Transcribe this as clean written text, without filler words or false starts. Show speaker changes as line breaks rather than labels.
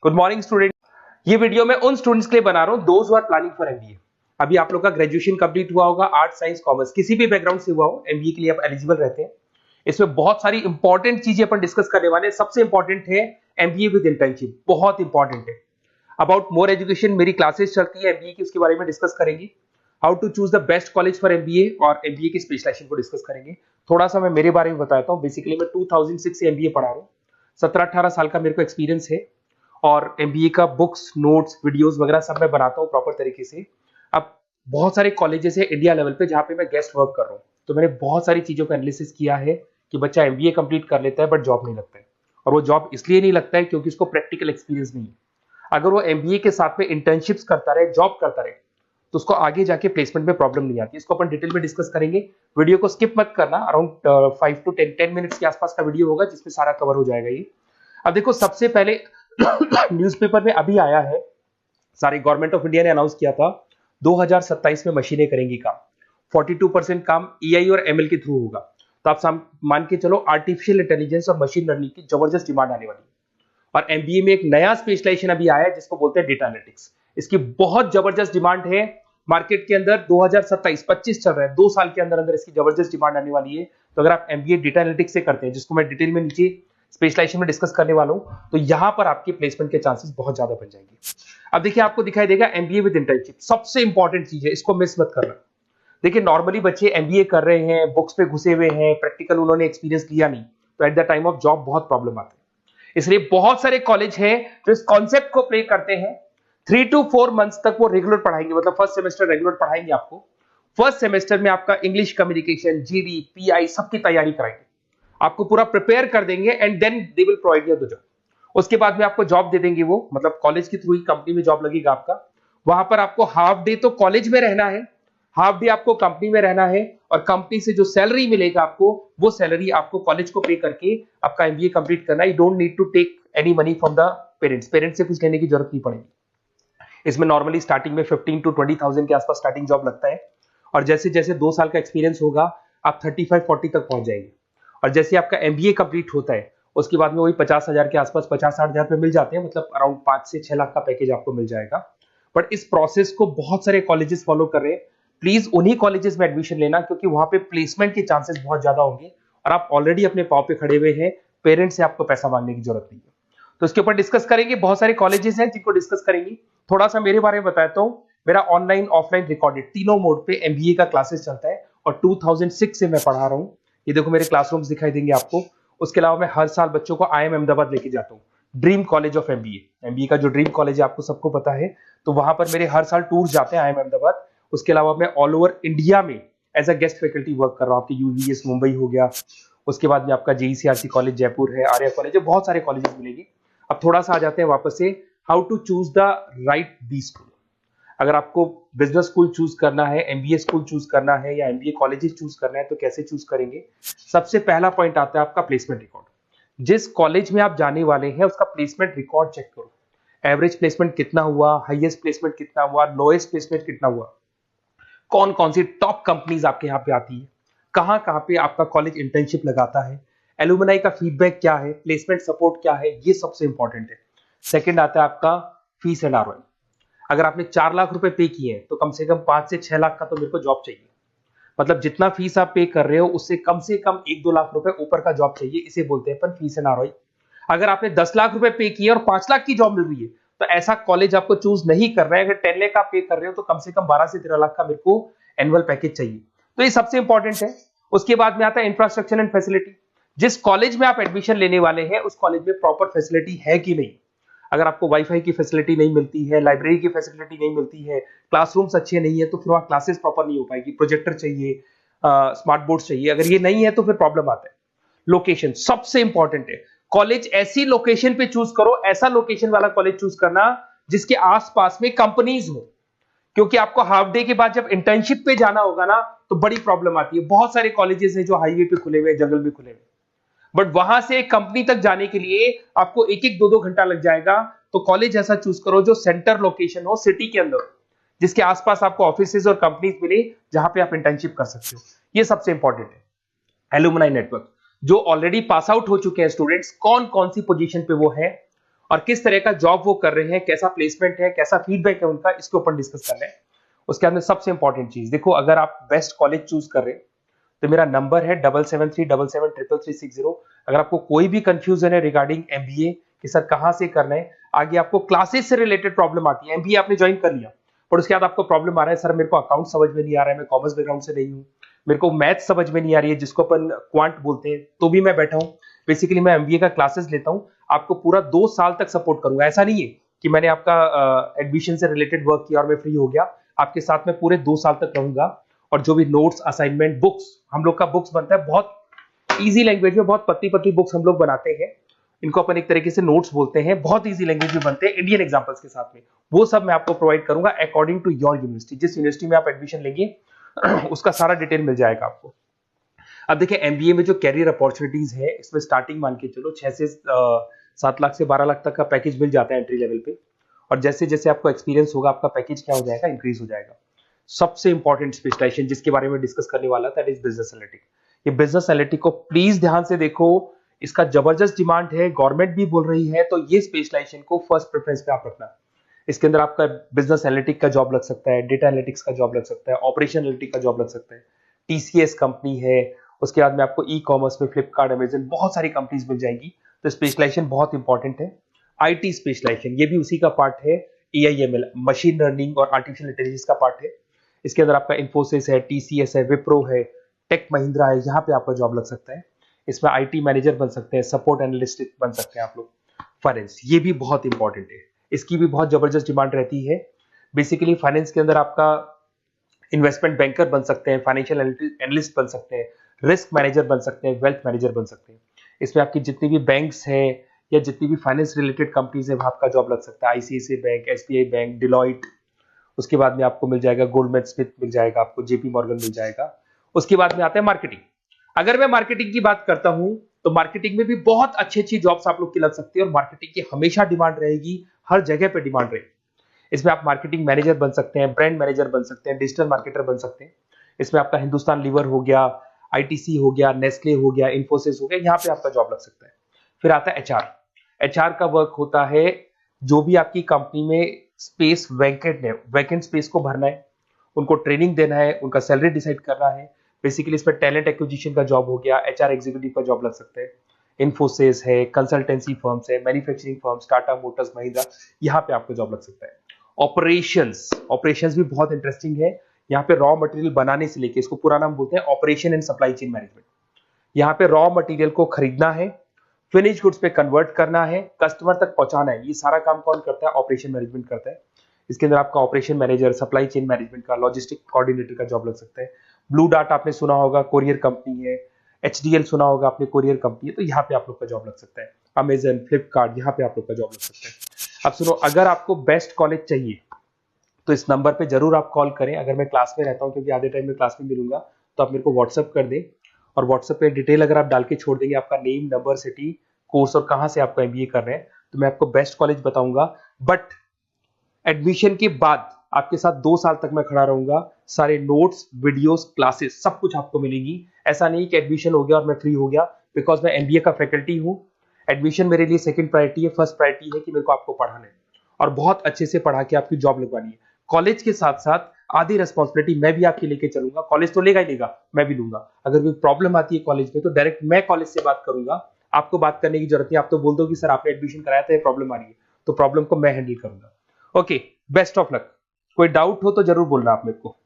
Good morning student. ये video मैं उन स्टूडेंट्स के लिए बना रहा हूं those who are planning for MBA. अभी आप लोग का ग्रेजुएशन कंप्लीट हुआ होगा, आर्ट साइंस कॉमर्स किसी भी बैकग्राउंड से हुआ हो, एमबीए के लिए आप एलिजिबल रहते हैं। इसमें बहुत सारी इंपॉर्टेंट चीजें अपन डिस्कस करने वाले हैं। सबसे इंपॉर्टेंट है एमबीए विद इंटर्नशिप, बहुत इंपॉर्टेंट है। अबाउट मोर एजुकेशन मेरी क्लासेस चलती है एमबीए की, उसके बारे में डिस्कस करेंगे। How to choose the best college for MBA और एमबीए की स्पेशलाइजेशन को डिस्कस करेंगे। थोड़ा सा मैं मेरे बारे में बताता हूँ। बेसिकली मैं 2006 से एमबीए पढ़ा रहा हूँ। 17-18 साल का मेरे को एक्सपीरियंस है और एमबीए का बुक्स, नोट्स, वीडियोस वगैरह सब मैं बनाता हूँ प्रॉपर तरीके से। अब बहुत सारे कॉलेजेस है इंडिया लेवल पे जहाँ पे मैं गेस्ट वर्क कर रहा हूँ, तो मैंने बहुत सारी चीजों का एनालिसिस किया है कि बच्चा एमबीए कंप्लीट कर लेता है बट जॉब नहीं लगता है। और वो जॉब इसलिए नहीं लगता है क्योंकि उसको प्रैक्टिकल एक्सपीरियंस नहीं है। अगर वो एमबीए के साथ में इंटर्नशिप्स करता रहे, जॉब करता रहे, तो उसको आगे जाके प्लेसमेंट में प्रॉब्लम नहीं आती। इसको अपन डिटेल में डिस्कस करेंगे। वीडियो को स्किप मत करना। अराउंड 5 to 10 मिनट्स के आसपास का वीडियो होगा जिसमें सारा कवर हो जाएगा ये। अब देखो, सबसे पहले न्यूज़पेपर में अभी आया है, सारे गवर्नमेंट ऑफ इंडिया ने अनाउंस किया था 2027 में मशीनें करेंगी काम। 42% काम एआई और एमएल के थ्रू होगा। तो आप मान के चलो आर्टिफिशियल इंटेलिजेंस और मशीन लर्निंग की जबरदस्त डिमांड आने वाली है। और एमबीए में एक नया स्पेशलाइजेशन अभी आया है जिसको बोलते हैं डेटा एनालिटिक्स। इसकी बहुत जबरदस्त डिमांड है मार्केट के अंदर। 2027-25 चल रहा है, 2 साल के अंदर अंदर इसकी जबरदस्त डिमांड आने वाली है। तो अगर आप एमबीए डेटा एनालिटिक्स से करते हैं, जिसको मैं डिटेल में नीचे स्पेशलाइजेशन में डिस्कस करने वाला हूं, तो यहां पर आपके प्लेसमेंट के चांसेस बहुत ज्यादा बन जाएंगे। अब देखिए, आपको दिखाई देगा एमबीए विद इंटर्नशिप सबसे इंपॉर्टेंट चीज है, इसको मिस मत करना। देखिए, नॉर्मली बच्चे एमबीए कर रहे हैं, बुक्स पे घुसे हुए हैं, प्रैक्टिकल उन्होंने एक्सपीरियंस लिया नहीं, तो at the time of job बहुत प्रॉब्लम आती है। इसलिए बहुत सारे कॉलेज हैं जो इस कॉन्सेप्ट को प्ले करते हैं। 3 to 4 मंथ्स तक वो रेगुलर पढ़ाएंगे, मतलब फर्स्ट सेमेस्टर रेगुलर पढ़ाएंगे आपको। फर्स्ट सेमेस्टर में आपका इंग्लिश कम्युनिकेशन, जीडी, पीआई सबकी तैयारी कराएंगे, आपको पूरा प्रिपेयर कर देंगे and then they will provide you the job. उसके बाद में आपको जॉब दे देंगे वो, मतलब कॉलेज के थ्रू ही कंपनी में जॉब लगेगा आपका। वहां पर आपको हाफ डे तो कॉलेज में रहना है, हाफ डे आपको कंपनी में रहना है, और कंपनी से जो सैलरी मिलेगा आपको, वो सैलरी आपको कॉलेज को पे करके आपका एमबीए कंप्लीट करना है। You don't need to take any money from the parents से कुछ लेने की जरूरत नहीं पड़ेगी। इसमें नॉर्मली स्टार्टिंग में 15 to 20,000 के आसपास स्टार्टिंग जॉब लगता है, और जैसे जैसे 2 साल का एक्सपीरियंस होगा आप 35-40 तक पहुंच जाएंगे। और जैसे आपका एमबीए कंप्लीट होता है उसके बाद में वही 50,000 के आसपास, 50-60 हजार पे मिल जाते हैं, मतलब अराउंड 5 से 6 लाख का पैकेज आपको मिल जाएगा। बट इस प्रोसेस को बहुत सारे कॉलेजेस फॉलो कर रहे हैं। प्लीज उन्हीं कॉलेजेस में एडमिशन लेना, क्योंकि वहां पे प्लेसमेंट के चांसेस बहुत ज्यादा होंगे और आप ऑलरेडी अपने पांव पे खड़े हुए हैं, पेरेंट्स से आपको पैसा मांगने की जरूरत नहीं है। तो इसके ऊपर डिस्कस करेंगे। बहुत सारे कॉलेजेस हैं जिनको डिस्कस करेंगे। थोड़ा सा मेरे बारे में बताता हूँ। मेरा ऑनलाइन, ऑफलाइन, रिकॉर्डेड तीनों मोड पे एमबीए का क्लासेस चलता है और 2006 से मैं पढ़ा रहा हूँ। ये देखो, मेरे क्लासरूम्स दिखाई देंगे आपको। उसके अलावा मैं हर साल बच्चों को आईएम अहमदाबाद लेके जाता हूँ, dream college of MBA. MBA का जो ड्रीम कॉलेज है आपको सबको पता है, तो वहां पर मेरे हर साल टूर जाते हैं आईएम अहमदाबाद। उसके अलावा मैं ऑल ओवर इंडिया में as a guest faculty work कर रहा हूँ। आपकी यूवीएस मुंबई हो गया, उसके बाद में आपका जेईसीआरसी कॉलेज जयपुर है, आर्या कॉलेज है, बहुत सारे कॉलेजेस मिलेंगे। अब थोड़ा सा आ जाते हैं वापस से, how to choose the right B school. अगर आपको बिजनेस स्कूल चूज करना है, एमबीए स्कूल चूज करना है, या एमबीए कॉलेजेस चूज करना है, तो कैसे चूज करेंगे? सबसे पहला पॉइंट आता है आपका प्लेसमेंट रिकॉर्ड। जिस कॉलेज में आप जाने वाले हैं उसका प्लेसमेंट रिकॉर्ड चेक करो। एवरेज प्लेसमेंट कितना हुआ, हाईएस्ट प्लेसमेंट कितना हुआ, लोएस्ट प्लेसमेंट कितना हुआ, कौन कौन सी टॉप कंपनीज आपके यहाँ पे आती है, कहाँ कहाँ पे आपका कॉलेज इंटर्नशिप लगाता है, एलुमनाई का फीडबैक क्या है, प्लेसमेंट सपोर्ट क्या है, ये सबसे इंपॉर्टेंट है। सेकंड आता है आपका फीस एंड आरओआई। अगर आपने 4 लाख रुपए पे किए हैं तो कम से कम 5 से 6 लाख का तो मेरे को जॉब चाहिए। मतलब जितना फीस आप पे कर रहे हो उससे कम से कम 1-2 लाख रुपए ऊपर का जॉब चाहिए, इसे बोलते हैं अपन फीस एंड आरओआई। अगर आपने 10 लाख रुपए पे किए और 5 लाख की जॉब मिल रही है तो ऐसा कॉलेज आपको चूज नहीं कर रहा है। अगर 10 लाख आप पे कर रहे हो तो कम से कम 12 से 13 लाख का मेरे को एनुअल पैकेज चाहिए। तो ये सबसे इंपॉर्टेंट है। उसके बाद में आता है इंफ्रास्ट्रक्चर एंड फैसिलिटी। जिस कॉलेज में आप एडमिशन लेने वाले हैं उस कॉलेज में प्रॉपर फैसिलिटी है कि नहीं। अगर आपको वाईफाई की फैसिलिटी नहीं मिलती है, लाइब्रेरी की फैसिलिटी नहीं मिलती है, क्लासरूम्स अच्छे नहीं है, तो फिर वहां क्लासेस प्रॉपर नहीं हो पाएगी। प्रोजेक्टर चाहिए, स्मार्ट बोर्ड चाहिए। अगर ये नहीं है तो फिर प्रॉब्लम आता है। लोकेशन सबसे इंपॉर्टेंट है। कॉलेज ऐसी लोकेशन पे चूज करो, ऐसा लोकेशन वाला कॉलेज चूज करना जिसके आसपास में कंपनीज हो, क्योंकि आपको हाफ डे के बाद जब इंटर्नशिप पे जाना होगा ना तो बड़ी प्रॉब्लम आती है। बहुत सारे कॉलेजेस हैं जो हाईवे पे खुले हुए, जंगल में खुले हुए, बट वहां से कंपनी तक जाने के लिए आपको 1-1, 2-2 घंटा लग जाएगा। तो कॉलेज ऐसा चूज करो जो सेंटर लोकेशन हो, सिटी के अंदर, जिसके आसपास आपको ऑफिसेज और कंपनीज मिले जहां पे आप इंटर्नशिप कर सकते हो। ये सबसे इंपॉर्टेंट है। एलुमनाई नेटवर्क, जो ऑलरेडी पास आउट हो चुके हैं स्टूडेंट्स, कौन कौन सी पोजीशन पे वो है और किस तरह का जॉब वो कर रहे हैं, कैसा प्लेसमेंट है, कैसा फीडबैक है उनका, इसके ऊपर डिस्कस कर रहे हैं। उसके अंदर सबसे इंपॉर्टेंट चीज देखो, अगर आप बेस्ट कॉलेज चूज कर रहे हैं तो मेरा नंबर है 7737733360। अगर आपको कोई भी कंफ्यूजन है रिगार्डिंग एमबीए कि सर कहां से करना है, आगे आपको क्लासेस से रिलेटेड प्रॉब्लम आती है, एमबीए आपने ज्वाइन कर लिया पर उसके बाद आपको प्रॉब्लम आ रहा है सर मेरे को अकाउंट समझ में नहीं आ रहा है, मैं कॉमर्स बैकग्राउंड से नहीं हूँ, मेरे को मैथ समझ में नहीं आ रही है जिसको अपन क्वांट बोलते हैं, तो भी मैं बैठा हूँ, बेसिकली मैं एमबीए का क्लासेस लेता हूँ, आपको पूरा 2 साल तक सपोर्ट करूंगा। ऐसा नहीं है कि मैंने आपका एडमिशन से रिलेटेड वर्क किया और मैं फ्री हो गया, आपके साथ में पूरे 2 साल तक रहूंगा। और जो भी नोट्स, असाइनमेंट, बुक्स, हम लोग का बुक्स बनता है बहुत इजी लैंग्वेज में, बहुत पतली पतली बुक्स हम लोग बनाते हैं, इनको अपन एक तरीके से नोट्स बोलते हैं, बहुत इजी लैंग्वेज में बनते हैं इंडियन एग्जांपल्स के साथ में, वो सब मैं आपको प्रोवाइड करूंगा अकॉर्डिंग टू योर यूनिवर्सिटी। जिस यूनिवर्सिटी में आप एडमिशन लेंगे उसका सारा डिटेल मिल जाएगा आपको। अब देखिए एमबीए में जो कैरियर अपॉर्चुनिटीज है, इसमें स्टार्टिंग मान के चलो 6 से 7 लाख से 12 लाख तक का पैकेज मिल जाता है एंट्री लेवल पे, और जैसे जैसे आपको एक्सपीरियंस होगा आपका पैकेज क्या हो जाएगा, इंक्रीज हो जाएगा। सबसे इंपॉर्टेंट स्पेशलाइजेशन जिसके बारे में डिस्कस करने वाला दैट इज बिजनेस एनालिटिक्स। ये बिजनेस एनालिटिक्स को प्लीज ध्यान से देखो, इसका जबरदस्त डिमांड है, गवर्नमेंट भी बोल रही है, तो ये स्पेशलाइजेशन को फर्स्ट प्रेफरेंस पे आप रखना। इसके अंदर आपका बिजनेस एनालिटिक्स का जॉब लग सकता है, डेटा एनालिटिक्स का जॉब लग सकता है, ऑपरेशन एनालिटिक्स का जॉब लग सकता है, टीसीएस कंपनी है, उसके बाद में आपको ई कॉमर्स में फ्लिपकार्ट, अमेजन, बहुत सारी कंपनीज मिल जाएंगी। तो स्पेशलाइजेशन बहुत इंपॉर्टेंट है। आईटी स्पेशलाइजेशन ये भी उसी का पार्ट है, एआईएमएल, मशीन लर्निंग और आर्टिफिशियल इंटेलिजेंस का पार्ट है। इसके अंदर आपका इन्फोसिस है, टीसीएस है, विप्रो है, टेक महिंद्रा है, यहाँ पे आपका जॉब लग सकता है। इसमें आईटी मैनेजर बन सकते हैं, सपोर्ट एनालिस्ट बन सकते हैं आप लोग। फाइनेंस ये भी बहुत इंपॉर्टेंट है, इसकी भी बहुत जबरदस्त डिमांड रहती है। बेसिकली फाइनेंस के अंदर आपका इन्वेस्टमेंट बैंकर बन सकते हैं, फाइनेंशियल एनालिस्ट बन सकते हैं, रिस्क मैनेजर बन सकते हैं, वेल्थ मैनेजर बन सकते हैं। इसमें आपकी जितनी भी बैंक्स हैं या जितनी भी फाइनेंस रिलेटेड कंपनीज है वहां आपका जॉब लग सकता है, ICICI bank, SBI bank, Deloitte, उसके बाद में आपको मिल जाएगा गोल्डमैन स्मिथ मिल जाएगा, आपको जेपी मॉर्गन मिल जाएगा। उसके बाद में आता है मार्केटिंग। अगर मैं मार्केटिंग की बात करता हूं तो मार्केटिंग में भी बहुत अच्छी अच्छी जॉब्स आप लोग की लग सकती है, और मार्केटिंग की हमेशा डिमांड रहेगी, हर जगह पे डिमांड रहेगी। इसमें आप मार्केटिंग मैनेजर बन सकते हैं, ब्रांड मैनेजर बन सकते हैं, डिजिटल मार्केटर बन सकते हैं। इसमें आपका हिंदुस्तान लीवर हो गया, आईटीसी हो गया, नेस्ले हो गया, इन्फोसिस हो गया, यहाँ पे आपका जॉब लग सकता है। फिर आता है एचआर। एचआर का वर्क होता है जो भी आपकी कंपनी में स्पेस वैकेंट है, वैकेंट स्पेस को भरना है, उनको ट्रेनिंग देना है, उनका सैलरी डिसाइड करना है। बेसिकली इसमें टैलेंट एक्विजिशन का जॉब हो गया, एचआर एग्जीक्यूटिव का जॉब लग सकता है। इन्फोसिस है, कंसल्टेंसी फर्म्स है, manufacturing firms, Tata Motors, Mahindra, यहाँ पे आपको जॉब लग सकता है। ऑपरेशंस, ऑपरेशंस भी बहुत इंटरेस्टिंग है। यहाँ पे रॉ मटेरियल बनाने से लेके, इसको पूरा नाम बोलते हैं operation and supply chain management. यहाँ पे रॉ मटेरियल को खरीदना है, फिनिश गुड्स पे कन्वर्ट करना है, कस्टमर तक पहुंचाना है, ये सारा काम कौन करता है, ऑपरेशन मैनेजमेंट करता है। इसके अंदर आपका operation manager, supply chain management का, लॉजिस्टिक कोऑर्डिनेटर का जॉब लग सकता है। ब्लू डार्ट आपने सुना होगा, कोरियर कंपनी है। एचडीएल सुना होगा आपने, कोरियर कंपनी है, तो यहाँ पे आप लोग का जॉब लग सकता है। अमेजन, फ्लिपकार्ट, यहाँ पे आप लोग का जॉब लग सकता है। अब सुनो, अगर आपको बेस्ट कॉलेज चाहिए तो इस नंबर पे जरूर आप कॉल करें। अगर मैं क्लास में रहता हूँ, क्योंकि आधे टाइम में क्लास में मिलूंगा, तो आप मेरे को व्हाट्सअप कर दें, और व्हाट्सएप पे डिटेल अगर आप डाल के छोड़ देंगे, आपका नेम, नंबर, सिटी, कोर्स और कहां से आपको एमबीए कर रहे हैं, तो मैं आपको बेस्ट कॉलेज बताऊंगा। बट एडमिशन के बाद आपके साथ 2 साल तक मैं खड़ा रहूंगा, सारे नोट्स, वीडियोस, क्लासेस सब कुछ आपको मिलेगी। ऐसा नहीं कि एडमिशन हो गया और मैं फ्री हो गया, बिकॉज मैं एमबीए का फैकल्टी हूं। एडमिशन मेरे लिए सेकंड प्रायोरिटी है, फर्स्ट प्रायोरिटी है कि मेरे को आपको पढ़ाना है और बहुत अच्छे से पढ़ा के आपकी जॉब लगवानी है। कॉलेज के साथ साथ आधी रिस्पॉन्सिबिलिटी मैं भी आपके लेके चलूंगा, कॉलेज तो लेगा ही लेगा, मैं भी लूंगा। अगर कोई प्रॉब्लम आती है कॉलेज में तो डायरेक्ट मैं कॉलेज से बात करूंगा, आपको बात करने की जरूरत नहीं। आप तो बोल दो कि सर आपने एडमिशन कराया था, ये प्रॉब्लम आ रही है, तो प्रॉब्लम को मैं हैंडल करूंगा। Okay, best of luck. कोई डाउट हो तो जरूर बोलना आप मेरे को।